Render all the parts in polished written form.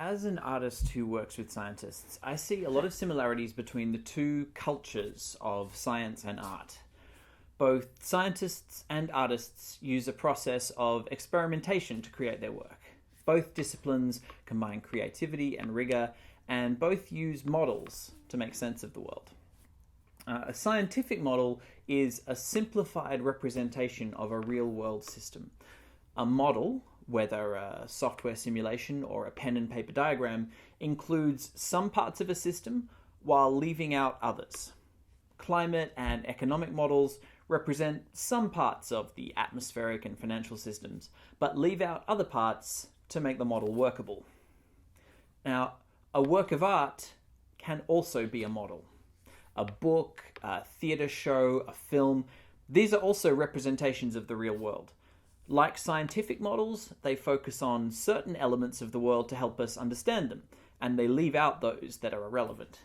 As an artist who works with scientists, I see a lot of similarities between the two cultures of science and art. Both scientists and artists use a process of experimentation to create their work. Both disciplines combine creativity and rigor, and both use models to make sense of the world. A scientific model is a simplified representation of a real-world system. A model, whether a software simulation or a pen and paper diagram, includes some parts of a system while leaving out others. Climate and economic models represent some parts of the atmospheric and financial systems, but leave out other parts to make the model workable. Now, a work of art can also be a model. A book, a theatre show, a film, these are also representations of the real world. Like scientific models, they focus on certain elements of the world to help us understand them, and they leave out those that are irrelevant.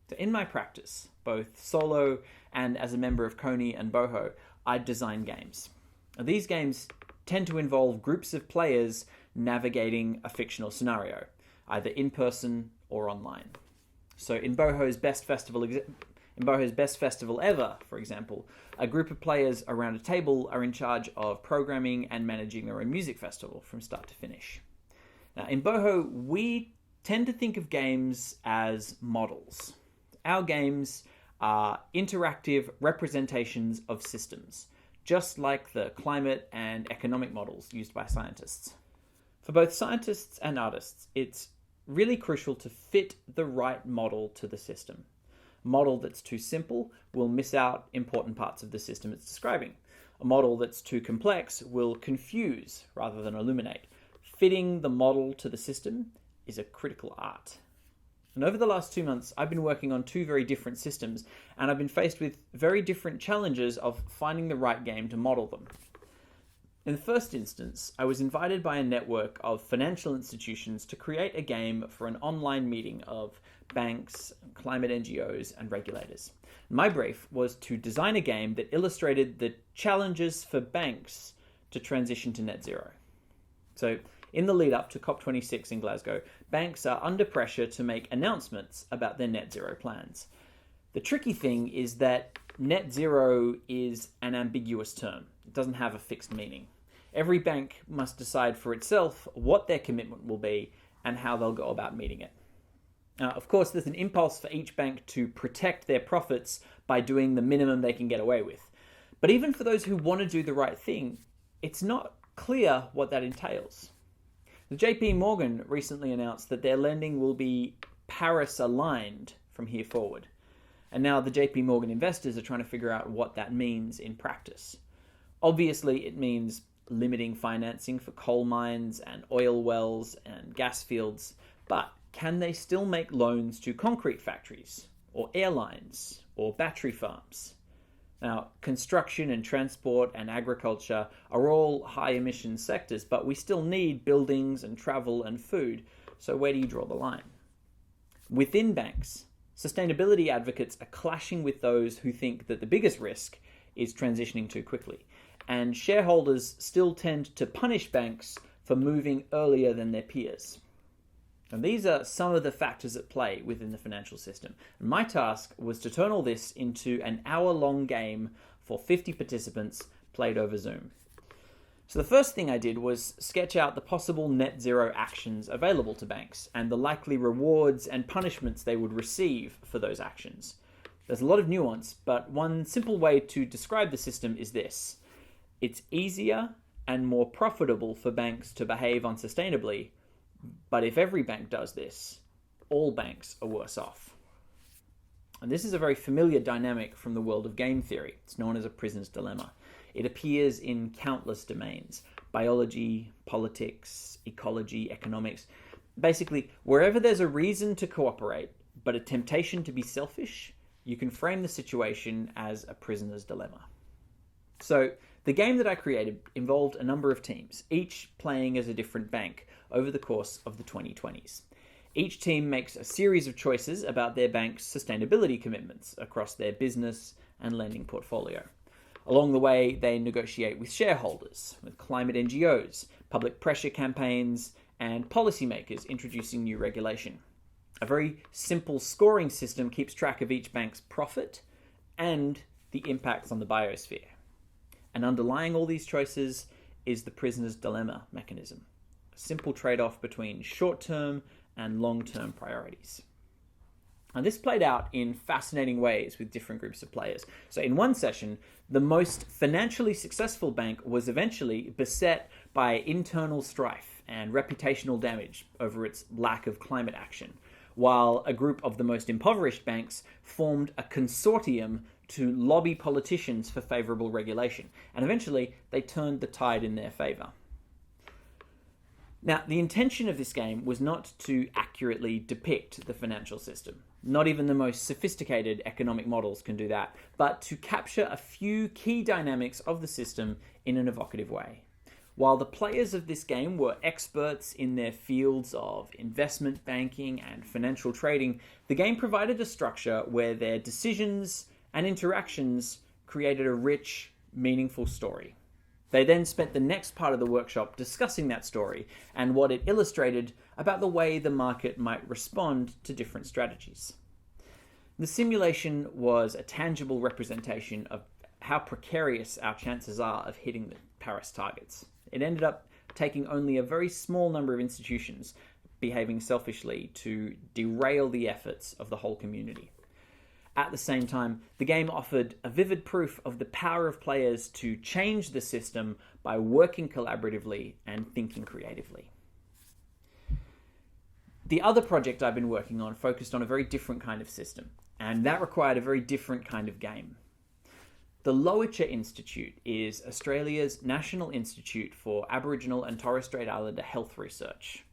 So in my practice, both solo and as a member of Kony and Boho, I design games. Now, these games tend to involve groups of players navigating a fictional scenario, either in person or online. So in Boho's best festival ever, for example, a group of players around a table are in charge of programming and managing their own music festival from start to finish. Now, in Boho, we tend to think of games as models. Our games are interactive representations of systems, just like the climate and economic models used by scientists. For both scientists and artists, it's really crucial to fit the right model to the system. A model that's too simple will miss out important parts of the system it's describing. A model that's too complex will confuse rather than illuminate. Fitting the model to the system is a critical art. And over the last 2 months, I've been working on two very different systems, and I've been faced with very different challenges of finding the right game to model them. In the first instance, I was invited by a network of financial institutions to create a game for an online meeting of banks, climate NGOs, and regulators. My brief was to design a game that illustrated the challenges for banks to transition to net zero. So, in the lead up to COP26 in Glasgow, banks are under pressure to make announcements about their net zero plans. The tricky thing is that net zero is an ambiguous term. It doesn't have a fixed meaning. Every bank must decide for itself what their commitment will be and how they'll go about meeting it. Of course, there's an impulse for each bank to protect their profits by doing the minimum they can get away with. But even for those who want to do the right thing, it's not clear what that entails. The JP Morgan recently announced that their lending will be Paris-aligned from here forward. And now the JP Morgan investors are trying to figure out what that means in practice. Obviously, it means limiting financing for coal mines and oil wells and gas fields, but can they still make loans to concrete factories, or airlines, or battery farms? Now, construction and transport and agriculture are all high-emission sectors, but we still need buildings and travel and food, so where do you draw the line? Within banks, sustainability advocates are clashing with those who think that the biggest risk is transitioning too quickly. And shareholders still tend to punish banks for moving earlier than their peers. And these are some of the factors at play within the financial system. And my task was to turn all this into an hour-long game for 50 participants played over Zoom. So the first thing I did was sketch out the possible net zero actions available to banks and the likely rewards and punishments they would receive for those actions. There's a lot of nuance, but one simple way to describe the system is this. It's easier and more profitable for banks to behave unsustainably, but if every bank does this, all banks are worse off. And this is a very familiar dynamic from the world of game theory. It's known as a prisoner's dilemma. It appears in countless domains: biology, politics, ecology, economics. Basically, wherever there's a reason to cooperate, but a temptation to be selfish, you can frame the situation as a prisoner's dilemma. So, the game that I created involved a number of teams, each playing as a different bank over the course of the 2020s. Each team makes a series of choices about their bank's sustainability commitments across their business and lending portfolio. Along the way, they negotiate with shareholders, with climate NGOs, public pressure campaigns, and policymakers introducing new regulation. A very simple scoring system keeps track of each bank's profit and the impacts on the biosphere. And underlying all these choices is the prisoner's dilemma mechanism, a simple trade-off between short-term and long-term priorities. Now, this played out in fascinating ways with different groups of players. So in one session, the most financially successful bank was eventually beset by internal strife and reputational damage over its lack of climate action, while a group of the most impoverished banks formed a consortium to lobby politicians for favourable regulation. And eventually, they turned the tide in their favour. Now, the intention of this game was not to accurately depict the financial system. Not even the most sophisticated economic models can do that, but to capture a few key dynamics of the system in an evocative way. While the players of this game were experts in their fields of investment banking and financial trading, the game provided a structure where their decisions and interactions created a rich, meaningful story. They then spent the next part of the workshop discussing that story and what it illustrated about the way the market might respond to different strategies. The simulation was a tangible representation of how precarious our chances are of hitting the Paris targets. It ended up taking only a very small number of institutions behaving selfishly to derail the efforts of the whole community. At the same time, the game offered a vivid proof of the power of players to change the system by working collaboratively and thinking creatively. The other project I've been working on focused on a very different kind of system, and that required a very different kind of game. The Lowitja Institute is Australia's National Institute for Aboriginal and Torres Strait Islander Health Research.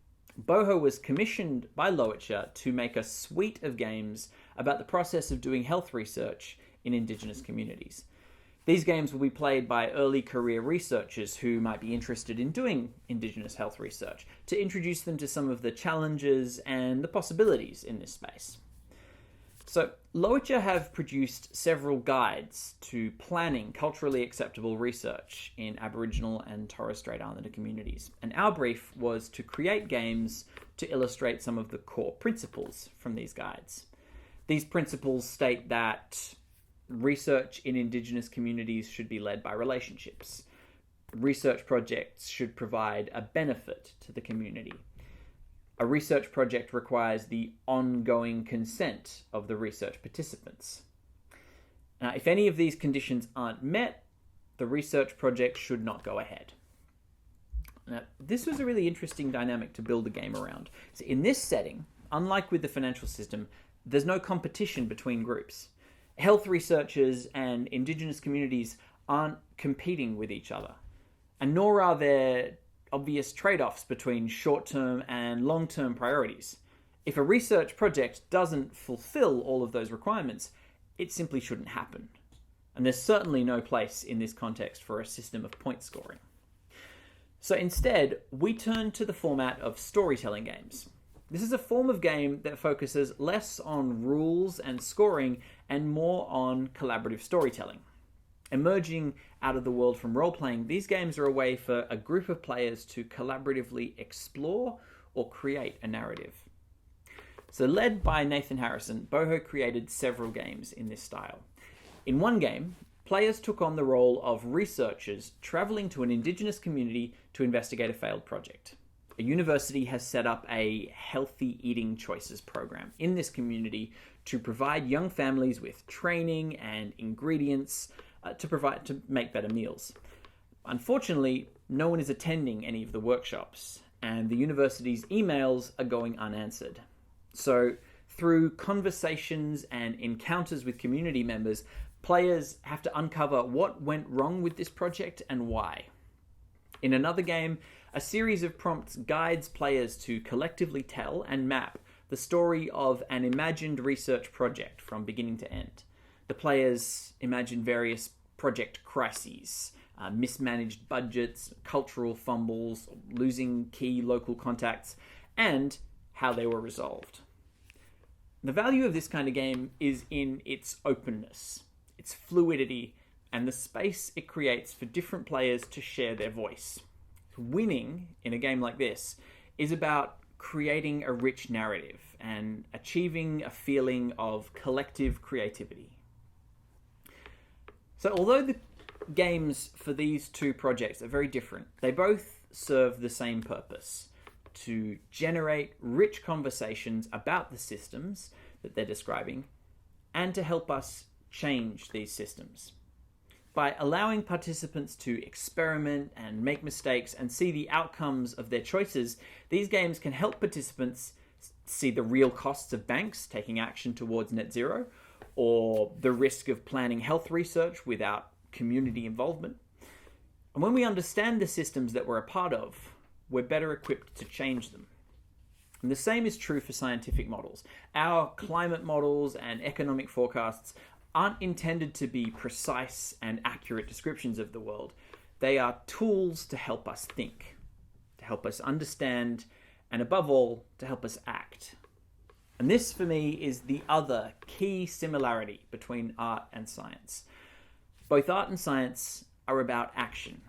Boho was commissioned by Lowitja to make a suite of games about the process of doing health research in Indigenous communities. These games will be played by early career researchers who might be interested in doing Indigenous health research, to introduce them to some of the challenges and the possibilities in this space. So, Lowitja have produced several guides to planning culturally acceptable research in Aboriginal and Torres Strait Islander communities. And our brief was to create games to illustrate some of the core principles from these guides. These principles state that research in Indigenous communities should be led by relationships. Research projects should provide a benefit to the community. A research project requires the ongoing consent of the research participants. Now, if any of these conditions aren't met, the research project should not go ahead. Now, this was a really interesting dynamic to build a game around. So in this setting, unlike with the financial system, there's no competition between groups. Health researchers and Indigenous communities aren't competing with each other, and nor are there obvious trade-offs between short-term and long-term priorities. If a research project doesn't fulfill all of those requirements, it simply shouldn't happen. And there's certainly no place in this context for a system of point scoring. So instead, we turn to the format of storytelling games. This is a form of game that focuses less on rules and scoring and more on collaborative storytelling. Emerging out of the world from role-playing, these games are a way for a group of players to collaboratively explore or create a narrative. So led by Nathan Harrison, Boho created several games in this style. In one game, players took on the role of researchers travelling to an Indigenous community to investigate a failed project. A university has set up a healthy eating choices program in this community to provide young families with training and ingredients to make better meals. Unfortunately, no one is attending any of the workshops, and the university's emails are going unanswered. So, through conversations and encounters with community members, players have to uncover what went wrong with this project and why. In another game, a series of prompts guides players to collectively tell and map the story of an imagined research project from beginning to end. The players imagine various project crises, mismanaged budgets, cultural fumbles, losing key local contacts, and how they were resolved. The value of this kind of game is in its openness, its fluidity, and the space it creates for different players to share their voice. Winning in a game like this is about creating a rich narrative and achieving a feeling of collective creativity. So although the games for these two projects are very different, they both serve the same purpose: to generate rich conversations about the systems that they're describing and to help us change these systems. By allowing participants to experiment and make mistakes and see the outcomes of their choices, these games can help participants see the real costs of banks taking action towards net zero, or the risk of planning health research without community involvement. And when we understand the systems that we're a part of, we're better equipped to change them. And the same is true for scientific models. Our climate models and economic forecasts aren't intended to be precise and accurate descriptions of the world. They are tools to help us think, to help us understand, and above all, to help us act. And this, for me, is the other key similarity between art and science. Both art and science are about action.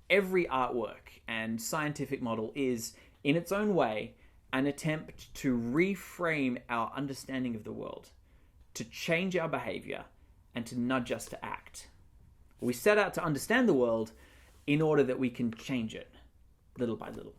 Every artwork and scientific model is, in its own way, an attempt to reframe our understanding of the world, to change our behavior, and to nudge us to act. We set out to understand the world in order that we can change it, little by little.